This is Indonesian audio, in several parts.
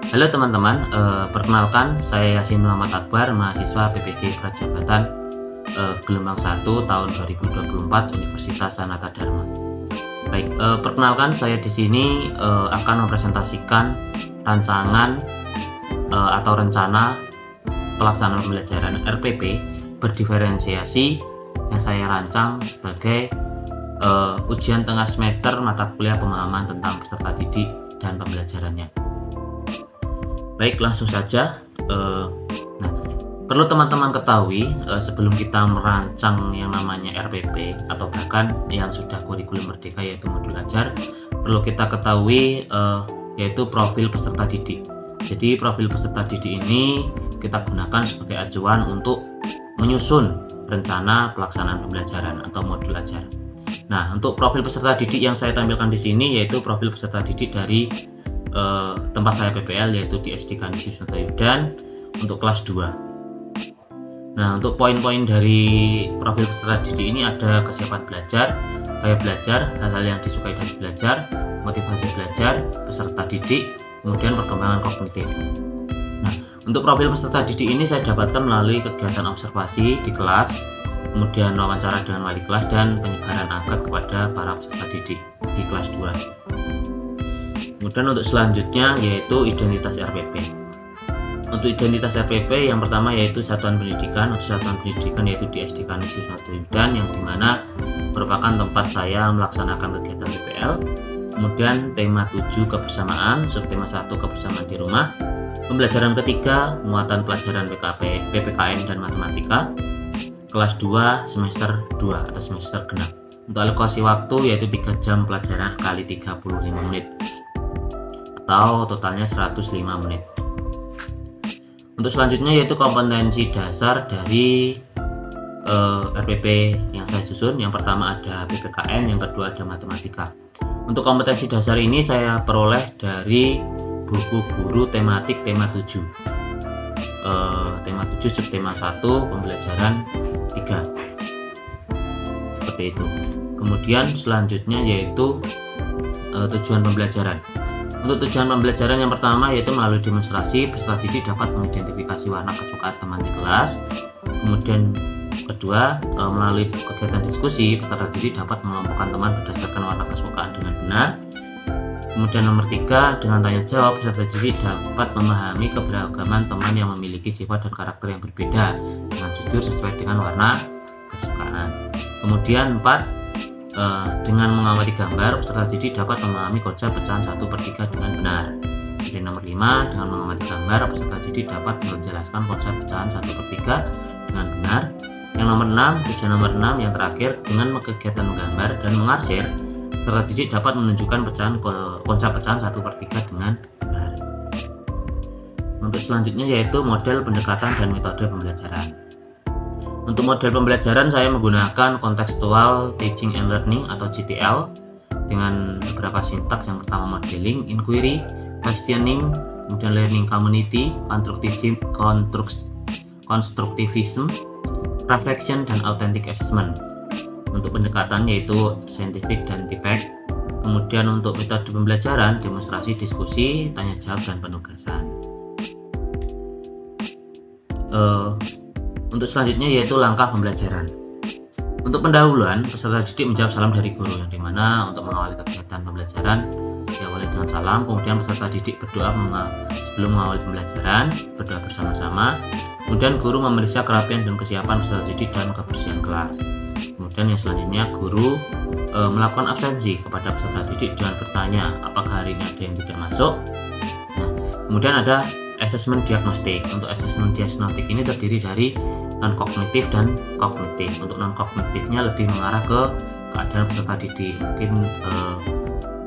Halo teman-teman, perkenalkan saya Yasin Muhammad Akbar, mahasiswa PPG Prajabatan Gelombang 1 tahun 2024 Universitas Sanata Dharma. Baik, perkenalkan saya di sini akan mempresentasikan rancangan atau rencana pelaksanaan pembelajaran RPP berdiferensiasi yang saya rancang sebagai ujian tengah semester mata kuliah pemahaman tentang peserta didik dan pembelajarannya. Baik, langsung saja. Nah, perlu teman-teman ketahui sebelum kita merancang yang namanya RPP atau bahkan yang sudah kurikulum merdeka yaitu modul ajar, perlu kita ketahui yaitu profil peserta didik. Jadi profil peserta didik ini kita gunakan sebagai acuan untuk menyusun rencana pelaksanaan pembelajaran atau modul ajar. Nah, untuk profil peserta didik yang saya tampilkan di sini yaitu profil peserta didik dari tempat saya PPL yaitu di SD Kanisius Yudan untuk kelas 2. Nah, untuk poin-poin dari profil peserta didik ini ada kesiapan belajar, gaya belajar, hal-hal yang disukai dari belajar, motivasi belajar, peserta didik, kemudian perkembangan kognitif. Nah, untuk profil peserta didik ini saya dapatkan melalui kegiatan observasi di kelas, kemudian wawancara dengan wali kelas dan penyebaran angkat kepada para peserta didik di kelas 2. Kemudian untuk selanjutnya yaitu identitas RPP. Untuk identitas RPP yang pertama yaitu satuan pendidikan. Untuk satuan pendidikan yaitu di SD Kanisius Yudan yang dimana merupakan tempat saya melaksanakan kegiatan PPL. Kemudian tema 7 kebersamaan, subtema 1 kebersamaan di rumah. Pembelajaran ketiga muatan pelajaran PPKN dan matematika. Kelas 2 semester 2 atau semester genap. Untuk alokasi waktu yaitu 3 jam pelajaran kali 35 menit atau totalnya 105 menit. Untuk selanjutnya yaitu kompetensi dasar dari RPP yang saya susun. Yang pertama ada PPKN, yang kedua ada matematika. Untuk kompetensi dasar ini saya peroleh dari buku guru tematik tema 7. Tema 7 subtema 1 pembelajaran 3. Seperti itu. Kemudian selanjutnya yaitu tujuan pembelajaran. Untuk tujuan pembelajaran yang pertama yaitu melalui demonstrasi, peserta didik dapat mengidentifikasi warna kesukaan teman di kelas. Kemudian kedua, melalui kegiatan diskusi, peserta didik dapat mengelompokkan teman berdasarkan warna kesukaan dengan benar. Kemudian nomor 3, dengan tanya jawab, peserta didik dapat memahami keberagaman teman yang memiliki sifat dan karakter yang berbeda dengan jujur sesuai dengan warna kesukaan. Kemudian 4, dengan mengamati gambar, peserta didik dapat memahami konsep pecahan 1/3 dengan benar. Dan nomor 5, dengan mengamati gambar, peserta didik dapat menjelaskan konsep pecahan 1/3 dengan benar. Yang nomor 6, tujuan nomor 6 yang terakhir, dengan kegiatan menggambar dan mengarsir, peserta didik dapat menunjukkan konsep pecahan 1/3 dengan benar. Untuk selanjutnya yaitu model pendekatan dan metode pembelajaran. Untuk model pembelajaran saya menggunakan contextual teaching and learning atau CTL dengan beberapa sintaks. Yang pertama modeling, inquiry, questioning, kemudian learning community, constructivism, reflection, dan authentic assessment. Untuk pendekatan yaitu scientific dan debate. Kemudian untuk metode pembelajaran demonstrasi, diskusi, tanya jawab, dan penugasan. Untuk selanjutnya yaitu langkah pembelajaran. Untuk pendahuluan, peserta didik menjawab salam dari guru, yang dimana untuk mengawali kegiatan pembelajaran diawali dengan salam. Kemudian peserta didik berdoa sebelum mengawali pembelajaran, berdoa bersama-sama. Kemudian guru memeriksa kerapian dan kesiapan peserta didik dan kebersihan kelas. Kemudian yang selanjutnya guru melakukan absensi kepada peserta didik dengan bertanya apakah hari ini ada yang tidak masuk. Nah, kemudian ada asesmen diagnostik. Untuk asesmen diagnostik ini terdiri dari non-kognitif dan kognitif. Untuk non-kognitifnya lebih mengarah ke keadaan peserta didik, mungkin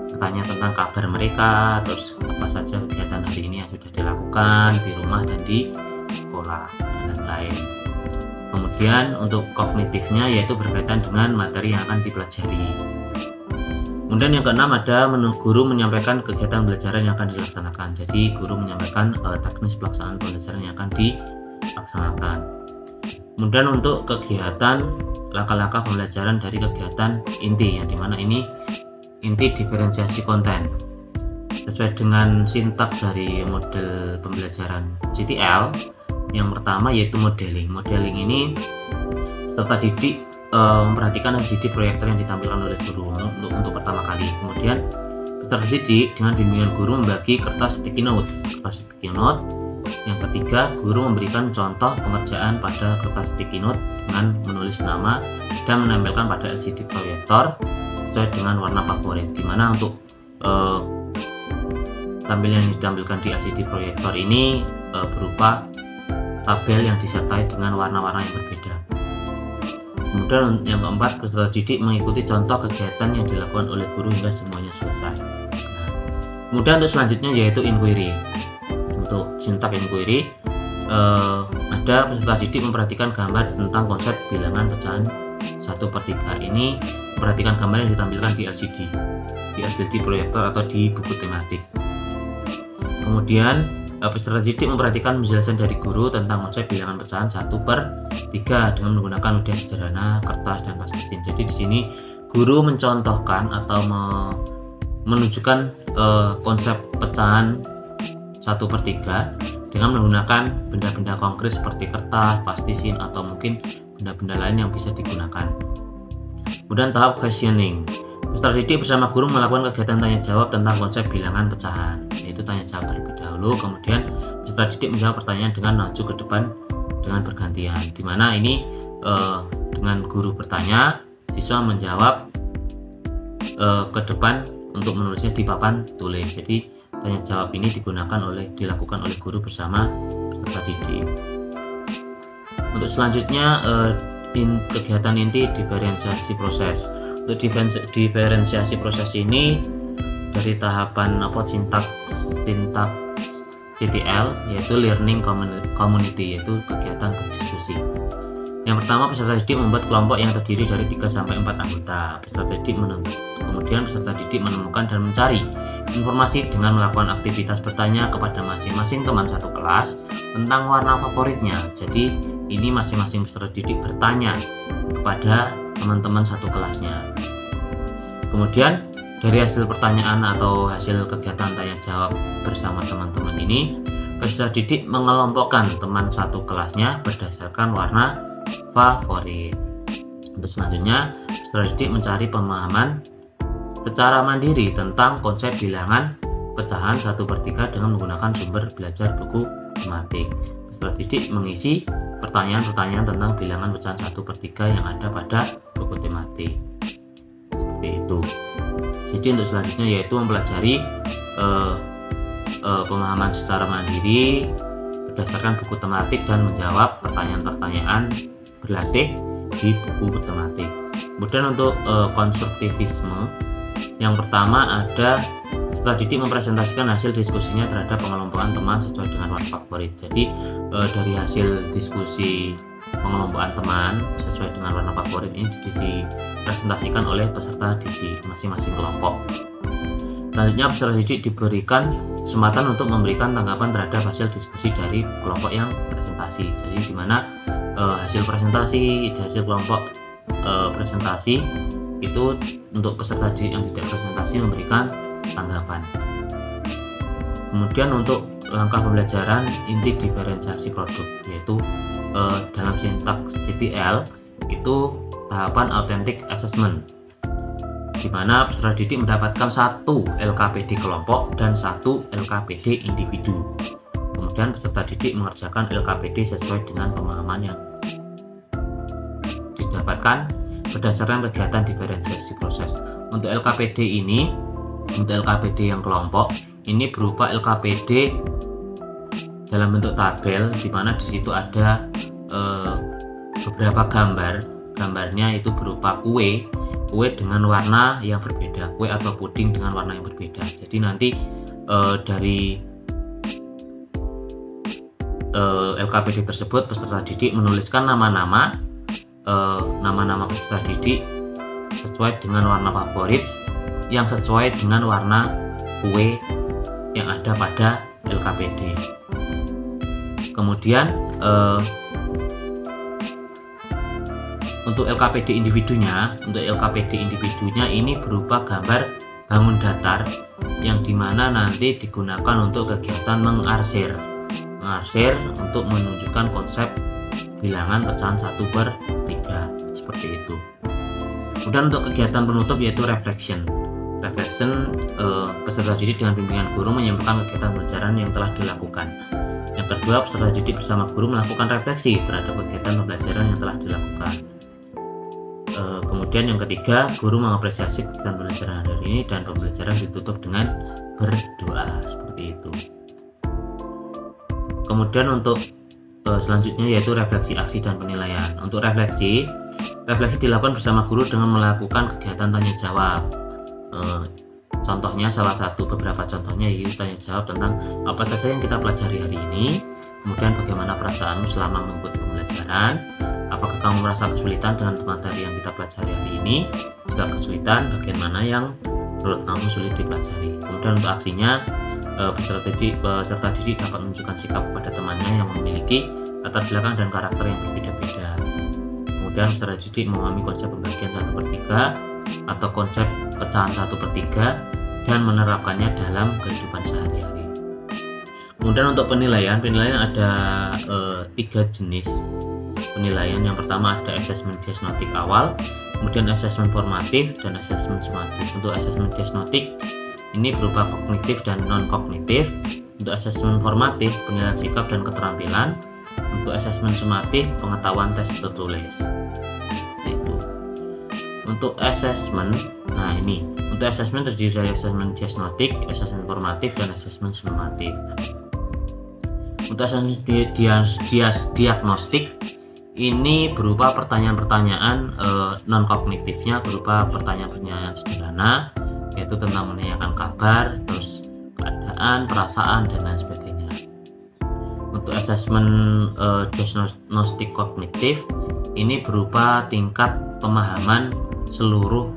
bertanya tentang kabar mereka, terus apa saja kegiatan hari ini yang sudah dilakukan di rumah dan di sekolah dan lain-lain. Kemudian untuk kognitifnya yaitu berkaitan dengan materi yang akan dipelajari. Kemudian yang keenam ada guru menyampaikan kegiatan pembelajaran yang akan dilaksanakan. Jadi guru menyampaikan teknis pelaksanaan pembelajaran yang akan dilaksanakan. Kemudian untuk kegiatan langkah-langkah pembelajaran dari kegiatan inti, yang dimana ini inti diferensiasi konten. sesuai dengan sintaks dari model pembelajaran CTL. Yang pertama yaitu modeling. Modeling ini peserta didik memperhatikan LCD proyektor yang ditampilkan oleh guru untuk pertama kali. Kemudian peserta didik dengan bimbingan guru membagi kertas sticky note. Yang ketiga, guru memberikan contoh pengerjaan pada kertas sticky note dengan menulis nama dan menempelkan pada LCD proyektor sesuai dengan warna favorit. Dimana untuk tampilan yang ditampilkan di LCD proyektor ini berupa tabel yang disertai dengan warna-warna yang berbeda. Kemudian yang keempat, peserta didik mengikuti contoh kegiatan yang dilakukan oleh guru hingga semuanya selesai. Kemudian untuk selanjutnya yaitu inquiry. Untuk sintaks inquiry, ada peserta didik memperhatikan gambar tentang konsep bilangan pecahan 1/3. Ini perhatikan gambar yang ditampilkan di LCD proyektor atau di buku tematik. Kemudian peserta didik memperhatikan penjelasan dari guru tentang konsep bilangan pecahan 1/3 dengan menggunakan media sederhana, kertas, dan plastik. Jadi di sini guru mencontohkan atau menunjukkan konsep pecahan 1/3 dengan menggunakan benda-benda konkret seperti kertas, plastisin, atau mungkin benda-benda lain yang bisa digunakan. Kemudian tahap questioning. Peserta didik bersama guru melakukan kegiatan tanya jawab tentang konsep bilangan pecahan, yaitu tanya jawab terlebih dahulu. Kemudian peserta didik menjawab pertanyaan dengan maju ke depan dengan bergantian, dimana ini dengan guru bertanya, siswa menjawab ke depan untuk menulisnya di papan tulis. Jadi tanya jawab ini dilakukan oleh guru bersama peserta didik. Untuk selanjutnya kegiatan inti diferensiasi proses. Untuk diferensiasi proses ini dari tahapan sintaks CTL, yaitu learning community, yaitu kegiatan berdiskusi. Yang pertama, peserta didik membuat kelompok yang terdiri dari 3-4 anggota. Kemudian peserta didik menemukan dan mencari informasi dengan melakukan aktivitas bertanya kepada masing-masing teman satu kelas tentang warna favoritnya. Jadi ini masing-masing peserta didik bertanya kepada teman-teman satu kelasnya. Kemudian dari hasil pertanyaan atau hasil kegiatan tanya jawab bersama teman-teman ini, peserta didik mengelompokkan teman satu kelasnya berdasarkan warna favorit. Untuk selanjutnya, peserta didik mencari pemahaman secara mandiri tentang konsep bilangan pecahan 1/3 dengan menggunakan sumber belajar buku tematik. Peserta didik mengisi pertanyaan-pertanyaan tentang bilangan pecahan 1/3 yang ada pada buku tematik. Seperti itu. Jadi untuk selanjutnya yaitu mempelajari pemahaman secara mandiri berdasarkan buku tematik dan menjawab pertanyaan-pertanyaan berlatih di buku tematik. Kemudian untuk konstruktivisme, yang pertama ada peserta didik mempresentasikan hasil diskusinya terhadap pengelompokan teman sesuai dengan warna favorit. Jadi dari hasil diskusi pengelompokan teman sesuai dengan warna favorit ini dipresentasikan oleh peserta didik masing-masing kelompok. Selanjutnya peserta didik diberikan kesempatan untuk memberikan tanggapan terhadap hasil diskusi dari kelompok yang presentasi. Jadi di mana hasil kelompok presentasi itu untuk peserta didik yang tidak presentasi memberikan tanggapan. Kemudian untuk langkah pembelajaran inti diferensiasi produk, yaitu dalam sintaks CTL itu tahapan authentic assessment, di mana peserta didik mendapatkan 1 LKPD kelompok dan 1 LKPD individu. Kemudian peserta didik mengerjakan LKPD sesuai dengan pemahaman yang didapatkan berdasarkan kegiatan diferensiasi proses. Untuk LKPD yang kelompok ini berupa LKPD dalam bentuk tabel, di mana di situ ada beberapa gambarnya itu berupa kue dengan warna yang berbeda, kue atau puding dengan warna yang berbeda. Jadi nanti dari LKPD tersebut peserta didik menuliskan nama-nama peserta didik sesuai dengan warna favorit yang sesuai dengan warna kue yang ada pada LKPD. Kemudian untuk LKPD individunya ini berupa gambar bangun datar yang dimana nanti digunakan untuk kegiatan mengarsir untuk menunjukkan konsep bilangan pecahan 1/3 seperti itu. Kemudian untuk kegiatan penutup yaitu reflection peserta didik dengan bimbingan guru menyimpulkan kegiatan pembelajaran yang telah dilakukan. Yang kedua, peserta didik bersama guru melakukan refleksi terhadap kegiatan pembelajaran yang telah dilakukan. Kemudian yang ketiga, guru mengapresiasi kegiatan pembelajaran hari ini dan pembelajaran ditutup dengan berdoa seperti itu. Kemudian untuk selanjutnya yaitu refleksi aksi dan penilaian. Untuk refleksi dilakukan bersama guru dengan melakukan kegiatan tanya jawab. Contohnya beberapa contohnya yaitu tanya jawab tentang apa saja yang kita pelajari hari ini, kemudian bagaimana perasaanmu selama mengikuti pembelajaran, apakah kamu merasa kesulitan dengan materi yang kita pelajari hari ini, jika kesulitan bagian mana yang menurut kamu sulit dipelajari. Kemudian untuk aksinya, peserta didik dapat menunjukkan sikap kepada temannya yang memiliki latar belakang dan karakter yang berbeda-beda. Kemudian peserta didik memahami konsep pembagian 1/3 atau konsep pecahan 1/3 dan menerapkannya dalam kehidupan sehari-hari. Kemudian untuk penilaian ada 3 jenis penilaian. Yang pertama ada asesmen diagnostik awal, kemudian asesmen formatif, dan asesmen sumatif. Untuk asesmen diagnostik ini berupa kognitif dan non kognitif. Untuk asesmen formatif penilaian sikap dan keterampilan. Untuk asesmen sumatif pengetahuan tes tertulis. Untuk asesmen, untuk asesmen terdiri dari asesmen diagnostik, asesmen formatif, dan asesmen sumatif. Untuk asesmen diagnostik ini berupa pertanyaan-pertanyaan non kognitifnya berupa pertanyaan-pertanyaan sederhana, yaitu tentang menanyakan kabar, terus keadaan, perasaan, dan lain sebagainya. Untuk asesmen diagnostik kognitif ini berupa tingkat pemahaman seluruh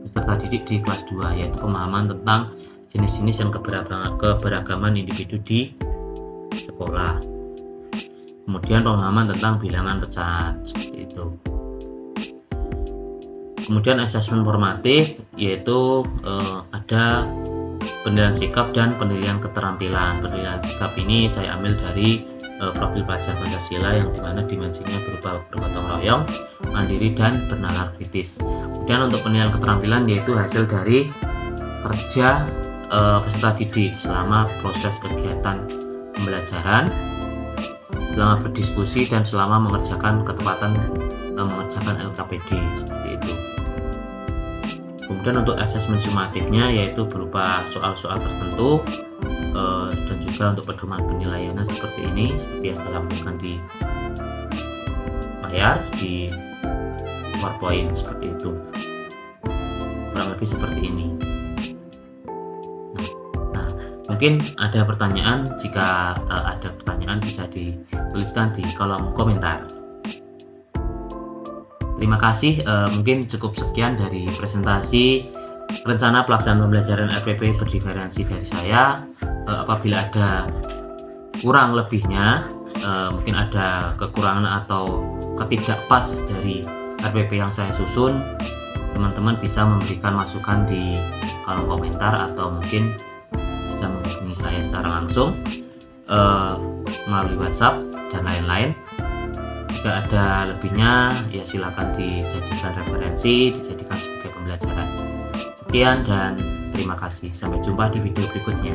peserta didik di kelas 2, yaitu pemahaman tentang jenis-jenis dan keberagaman individu di sekolah. Kemudian pemahaman tentang bilangan pecahan seperti itu. Kemudian asesmen formatif yaitu ada penilaian sikap dan penilaian keterampilan. Penilaian sikap ini saya ambil dari profil pelajar Pancasila yang dimana dimensinya berupa bergotong royong, mandiri, dan bernalar kritis. Kemudian untuk penilaian keterampilan yaitu hasil dari kerja peserta didik selama proses kegiatan pembelajaran, selama berdiskusi, dan selama mengerjakan LKPD seperti itu. Kemudian untuk asesmen sumatifnya yaitu berupa soal-soal tertentu dan juga untuk pedoman penilaiannya seperti ini, seperti yang saya lakukan di layar di PowerPoint seperti itu, kurang lebih seperti ini. Nah, mungkin ada pertanyaan. Jika ada pertanyaan bisa dituliskan di kolom komentar. Terima kasih, mungkin cukup sekian dari presentasi rencana pelaksanaan pembelajaran RPP berdifferensi dari saya. Apabila ada kurang lebihnya, mungkin ada kekurangan atau ketidakpas dari RPP yang saya susun, teman-teman bisa memberikan masukan di kolom komentar atau mungkin bisa menghubungi saya secara langsung melalui WhatsApp dan lain-lain. Jika ada lebihnya ya silakan dijadikan referensi, dijadikan sebagai pembelajaran. Sekian dan terima kasih. Sampai jumpa di video berikutnya.